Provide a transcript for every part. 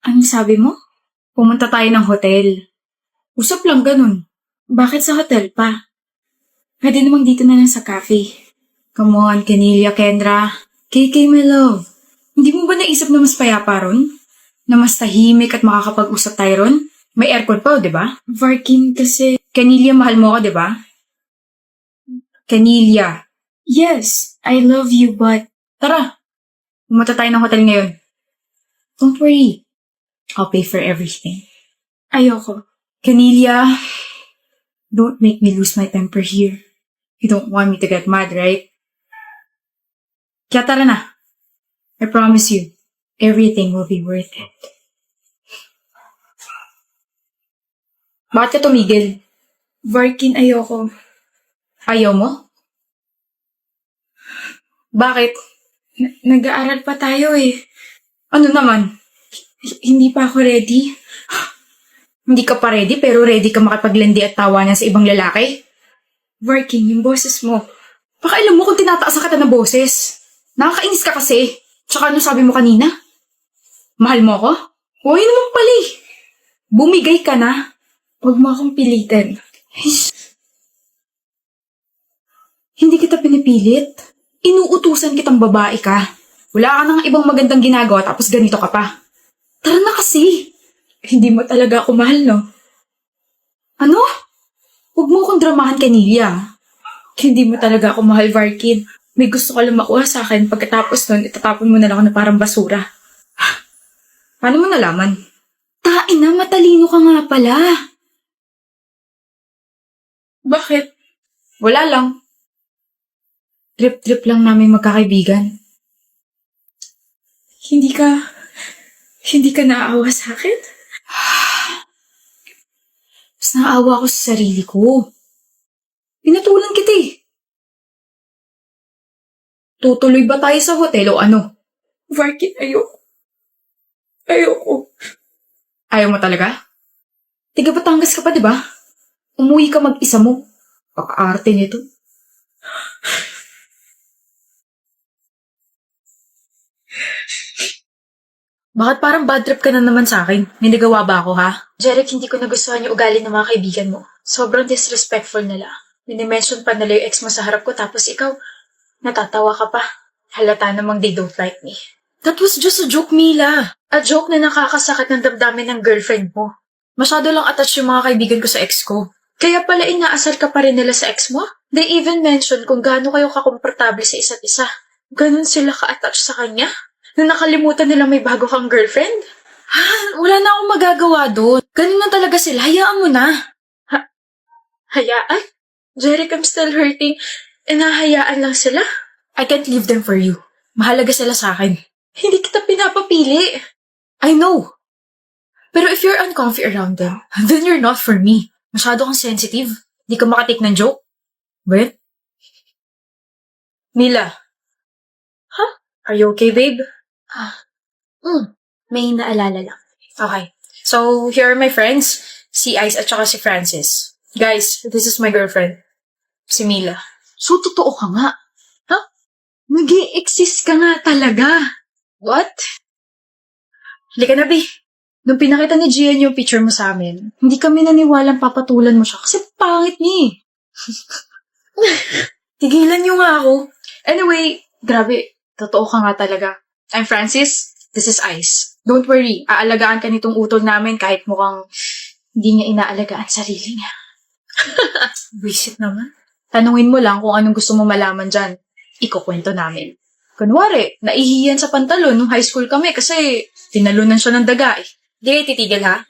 Anong sabi mo? Pumunta tayo ng hotel. Usap lang ganun. Bakit sa hotel pa? Pwede namang dito na lang sa cafe. Come on, Canilla, Kendra. KK, my love. Hindi mo ba naisip na mas payapa ron? Na mas tahimik at makakapag-usap tayo ron? May aircon pa, di ba? Varkin kasi... Canilla, mahal mo ako, di ba? Canilla. Yes, I love you, but... Tara, pumunta tayo ng hotel ngayon. Don't worry. I'll pay for everything. Ayoko. Canilla, don't make me lose my temper here. You don't want me to get mad, right? Kaya tara na. I promise you, everything will be worth it. Bakit ka tumigil? Varkin, ayoko. Ayaw mo? Bakit? Nag-aaral pa tayo eh. Ano naman? Hindi pa ako ready. Hindi ka pa ready pero ready ka makipaglandi at tawanan sa ibang lalaki? Varkin, yung boses mo. Baka alam mo kung tinataasan kita ng boses. Nakakainis ka kasi. Tsaka ano sabi mo kanina? Mahal mo ako? Huwag naman pala eh. Bumigay ka na. Huwag mo akong pilitin. Hindi kita pinipilit. Inuutusan kitang babae ka. Wala ka nang ibang magandang ginagawa tapos ganito ka pa. Tara na kasi. Hindi mo talaga ako mahal, no? Ano? Huwag mo akong dramahan, Canilla. Hindi mo talaga ako mahal, Varkin. May gusto ka lang makuha sa akin. Pagkatapos nun, itatapon mo na lang ako na parang basura. Paano mo nalaman? Tain na, matalino ka nga pala. Bakit? Wala lang. Trip-trip lang namin magkakaibigan. Hindi ka naaawa sa akin? Mas naawa ako sa sarili ko. Pinatulan kita eh. Tutuloy ba tayo sa hotel o ano? Varkin, ayoko. Ayoko. Ayaw mo talaga? Tiga Batangas ka pa, di ba? Umuwi ka mag-isa mo. Paka-arte nito. Bakit parang bad trip ka na naman sa akin? May nagawa ba ako, ha? Jeric, hindi ko nagustuhan yung ugali ng mga kaibigan mo. Sobrang disrespectful nila. Minimension pa nila yung ex mo sa harap ko tapos ikaw, natatawa ka pa. Halata namang they don't like me. That was just a joke, Mila. A joke na nakakasakit ng damdamin ng girlfriend mo. Masyado lang attached yung mga kaibigan ko sa ex ko. Kaya pala inaasar ka pa rin nila sa ex mo? They even mention kung gaano kayo kakomportable sa isa't isa. Ganon sila ka-attach sa kanya? Na nakalimutan nila may bago kang girlfriend? Wala na akong magagawa doon. Ganun na talaga sila. Hayaan mo na. Hayaan? Jeric, I'm still hurting. E nahayaan lang sila? I can't leave them for you. Mahalaga sila sa akin. Hindi kita pinapapili. I know. Pero if you're uncomfy around them, then you're not for me. Masyado kang sensitive. Di ka makatake ng joke. But? Mila. Huh? Are you okay, babe? May naalala lang. Okay. So, here are my friends. Si Ice at saka si Francis. Guys, this is my girlfriend. Si Mila. So, totoo ka nga. Huh? Nag-i-exist ka nga talaga. What? Halika na, Bi. Nung pinakita ni Gian yung picture mo sa amin, hindi kami naniwalang papatulan mo siya kasi pangit niya eh. Tigilan niyo nga ako. Anyway, grabe. Totoo ka nga talaga. I'm Francis. This is Ice. Don't worry. Aalagaan ka nitong utol namin kahit mukhang hindi niya inaalagaan sarili niya. Visit naman. Tanungin mo lang kung anong gusto mo malaman dyan. Ikukwento namin. Kunwari, naihiyan sa pantalon nung high school kami kasi tinalunan siya ng daga eh. Di titigil ha?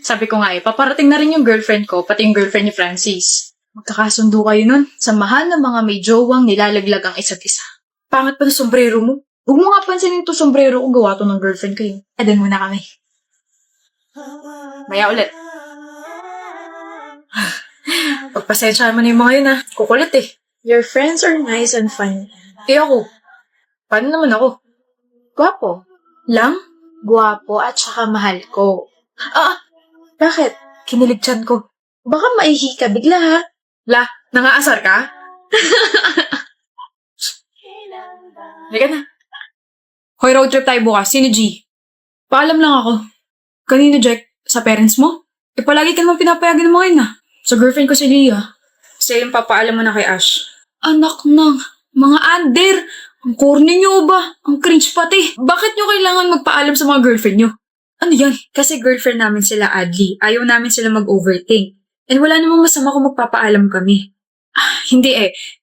Sabi ko nga eh, paparating na rin yung girlfriend ko, pati yung girlfriend ni Francis. Magkakasundo kayo nun. Samahan ng mga may jowang nilalaglag ang isa't isa. Pangat pa ng sombrero mo. Huwag mo nga pansinin to sombrero ko, gawa to ng girlfriend ko yun. Adan muna kami. Maya ulit. Pagpasensyahan mo na yung mga yun ha. Kukulit eh. Your friends are nice and funny. Eh ako? Paano naman ako? Gwapo. Lang? Gwapo at saka mahal ko. Bakit? Kinilig tiyan ko. Baka maihi ka bigla ha? La, nangaasar ka? Halika na. Hoy, road trip tayo bukas. Sino G? Paalam lang ako. Kanino, Jack? Sa parents mo? Palagi ka naman pinapayagan ng mga yun Sa girlfriend ko si Leah. Siya yung papaalam mo na kay Ash. Anak ng mga under! Ang corny nyo ba? Ang cringe pati. Bakit nyo kailangan magpaalam sa mga girlfriend nyo? Ano yan? Kasi girlfriend namin sila, Adli. Ayaw namin sila mag-overthink. And wala namang masama kung magpapaalam kami. Hindi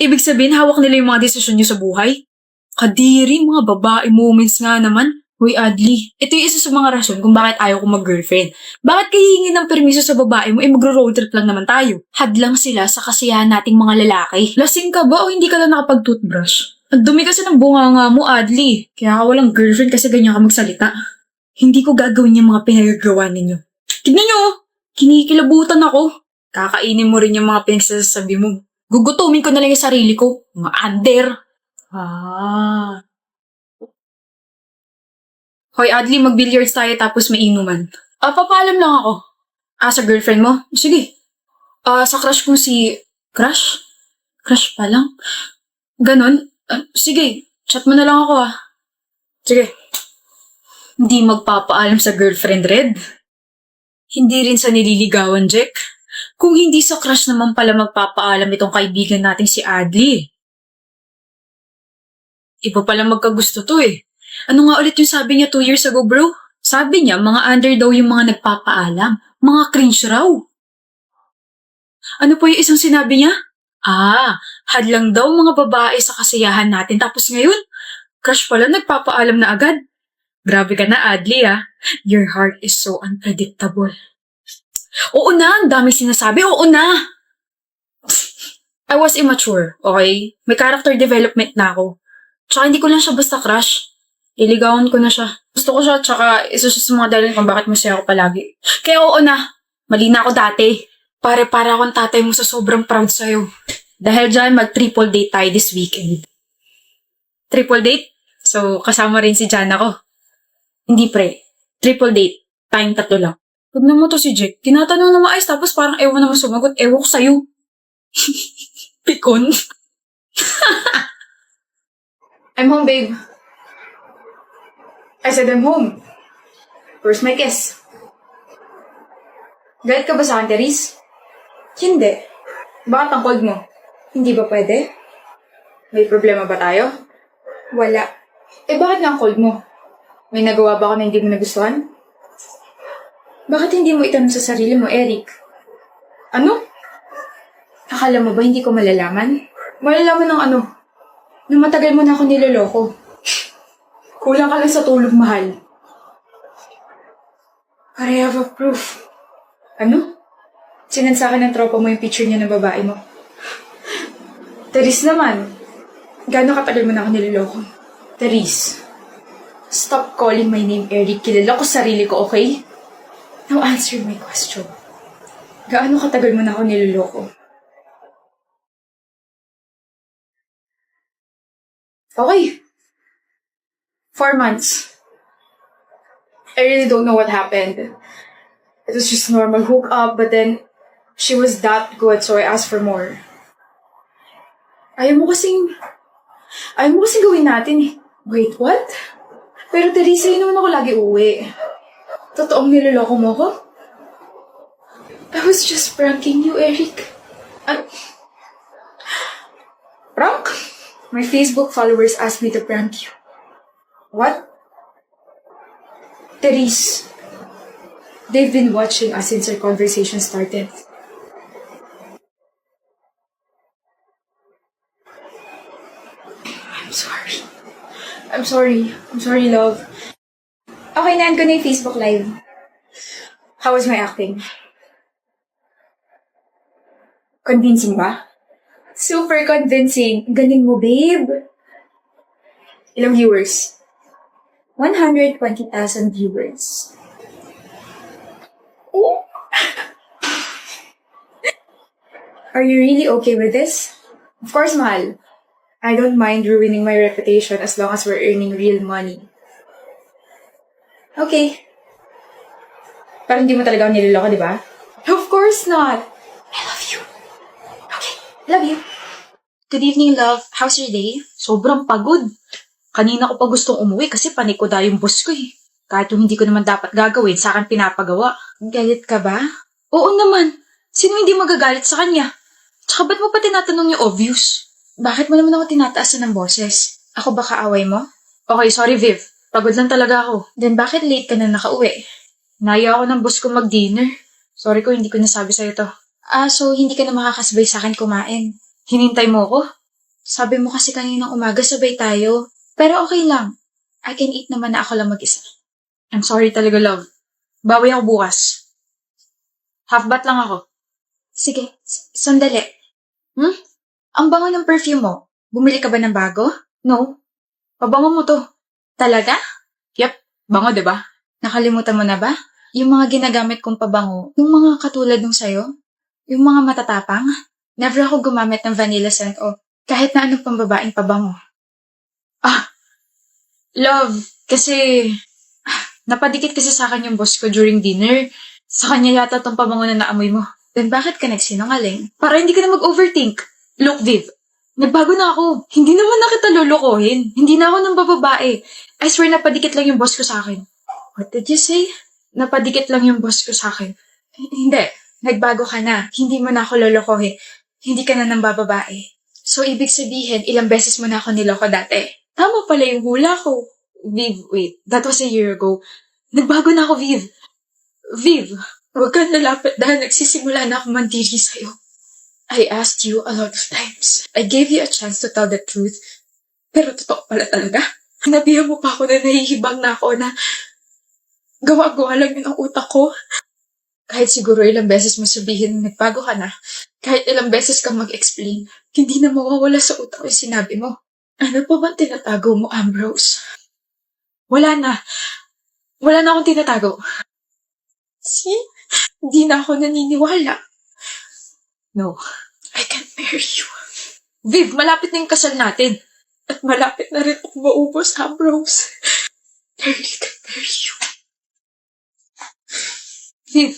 Ibig sabihin, hawak nila yung mga desisyon nyo sa buhay? Kadiri, mga babae moments nga naman. Uy, Adli, ito yung isa sa mga rason kung bakit ayaw ko mag-girlfriend. Bakit kayo hihingi ng permiso sa babae mo, magro-road trip lang naman tayo? Hadlang sila sa kasiyahan nating mga lalaki. Lasing ka ba o hindi ka lang nakapag-toothbrush? Ang dumi kasi ng bunganga mo, Adli. Kaya ka walang girlfriend kasi ganyan ka magsalita. Hindi ko gagawin yung mga pinagagawa ninyo. Tignan nyo, kinikilabutan ako. Kakainin mo rin yung mga pinagsasabi mo. Gugutumin ko na lang yung sarili ko. Mga under. Hoy, Adli, mag-billiards tayo tapos may inuman. Papaalam lang ako. Sa girlfriend mo? Sige. Sa crush kong si... Crush? Crush pa lang? Ganon? Sige, chat mo na lang ako Sige. Hindi magpapaalam sa girlfriend, Red. Hindi rin sa nililigawan, Jack. Kung hindi sa crush naman pala magpapaalam itong kaibigan nating si Adli. Iba pala magkagusto to Ano nga ulit yung sabi niya 2 years ago, bro? Sabi niya, mga under daw yung mga nagpapaalam. Mga cringe raw. Ano po yung isang sinabi niya? Hadlang daw mga babae sa kasiyahan natin. Tapos ngayon, crush pala nagpapaalam na agad. Grabe ka na, Adli Your heart is so unpredictable. Oo na, ang daming sinasabi. Oo na! I was immature, okay? May character development na ako. Tsaka hindi ko lang siya basta crush. Iligawan ko na siya. Gusto ko siya, tsaka isa siya sa mga dahilan kung bakit masaya ako palagi. Kaya oo na, mali na ako dati. Para akong tatay mo sa sobrang proud sa'yo. Dahil dyan, mag-triple date tayo this weekend. Triple date? So, kasama rin si Jana ko. Hindi pre, triple date. Tayong 3 lang. Huwag na mo to si Jack. Tinatanong na maayos tapos parang ewan naman sumagot. Ewan ko sa'yo. Pikon. I'm home, babe. I said I'm home. Where's my kiss? Galit ka ba sa akin, Therese? Hindi. Bakit ang cold mo? Hindi ba pwede? May problema ba tayo? Wala. Bakit nga ang cold mo? May nagawa ba ako na hindi mo nagustuhan? Bakit hindi mo itanong sa sarili mo, Eric? Ano? Akala mo ba hindi ko malalaman? Malalaman ng ano? Nung matagal mo na ako niloloko. Kulang ka lang sa tulog, mahal. But I have a proof. Ano? Sinend sa akin ng tropa mo yung picture niya ng babae mo. Therese naman. Gaano katagal mo na ako niloloko? Therese. Stop calling my name, Eric. Kilala ko sarili ko, okay? Now answer my question. Gaano katagal mo na ako niloloko? Okay. 4 months. I really don't know what happened. It was just normal hook up, but then she was that good, so I asked for more. Ayaw mo kasing gawin natin Wait, what? Pero Teresa, yun naman ako lagi uwi. Totoong niloloko mo ko? I was just pranking you, Eric. Prank? My Facebook followers asked me to prank you. What? Therese, they've been watching us since our conversation started. I'm sorry, love. Okay, naan ko na yung Facebook Live. How was my acting? Convincing ba? Super convincing. Galing mo, babe. Ilang viewers? 120,000 viewers. Oh. Are you really okay with this? Of course, mahal. I don't mind ruining my reputation as long as we're earning real money. Okay. Parang hindi mo talaga ako niloloko, di ba? Of course not. I love you. Okay, love you. Good evening, love. How's your day? Sobrang pagod. Kanina ko pa gustong umuwi kasi panik ko yung boss ko eh. Kahit yung hindi ko naman dapat gagawin, sa akin pinapagawa. Galit ka ba? Oo naman. Sino hindi magagalit sa kanya? Tsaka ba't mo pa tinatanong yung obvious? Bakit mo naman ako tinataasan ng boses? Ako ba kaaway mo? Okay, sorry Viv. Pagod lang talaga ako. Then bakit late ka na nakauwi? Naya ako ng boss ko mag-dinner. Sorry ko, hindi ko nasabi sa'yo to. So hindi ka na makakasabay sa akin kumain. Hinintay mo ko? Sabi mo kasi kaninang umaga sabay tayo. Pero okay lang. I can eat naman na ako lang mag-isa. I'm sorry talaga, love. Bawi ako bukas. Half-bat lang ako. Sige, sandali. Ang bango ng perfume mo. Bumili ka ba ng bago? No. Pabango mo to. Talaga? Yep, bango, diba? Nakalimutan mo na ba? Yung mga ginagamit kong pabango, yung mga katulad nung sayo, yung mga matatapang, never ako gumamit ng vanilla scent o kahit na anong pambabaeng pabango. Love, kasi napadikit kasi sa akin yung boss ko during dinner. Sa kanya yata tong pabango na naamoy mo. Then bakit ka nagsinungaling? Para hindi ka na mag-overthink. Look, Viv, nagbago na ako. Hindi naman na kita lulukohin. Hindi na ako ng bababae. I swear napadikit lang yung boss ko sa akin. What did you say? Napadikit lang yung boss ko sa akin. Hindi. Nagbago ka na. Hindi mo na ako lulukohin. Hindi ka na ng bababae. So, ibig sabihin, ilang beses mo na ako niloko dati. Tama pala yung hula ko. Viv, wait. That was a year ago. Nagbago na ako, Viv. Viv, huwag kang lalapit dahil nagsisimula na ako mandiri sa'yo. I asked you a lot of times. I gave you a chance to tell the truth. Pero totoo pala talaga. Nabihan mo pa ako na nahihibang na ako na gawa-gawa lang yun ang utak ko. Kahit siguro ilang beses mo sabihin na nagbago ka na, kahit ilang beses kang mag-explain, hindi na mawawala sa utak ko yung sinabi mo. Ano pa bang tinatago mo, Ambrose? Wala na. Wala na akong tinatago. See? Hindi na ako naniniwala. No, I can't marry you. Viv, malapit na yung kasal natin. At malapit na rin ako maubos, Ambrose. I really can't marry you. Viv,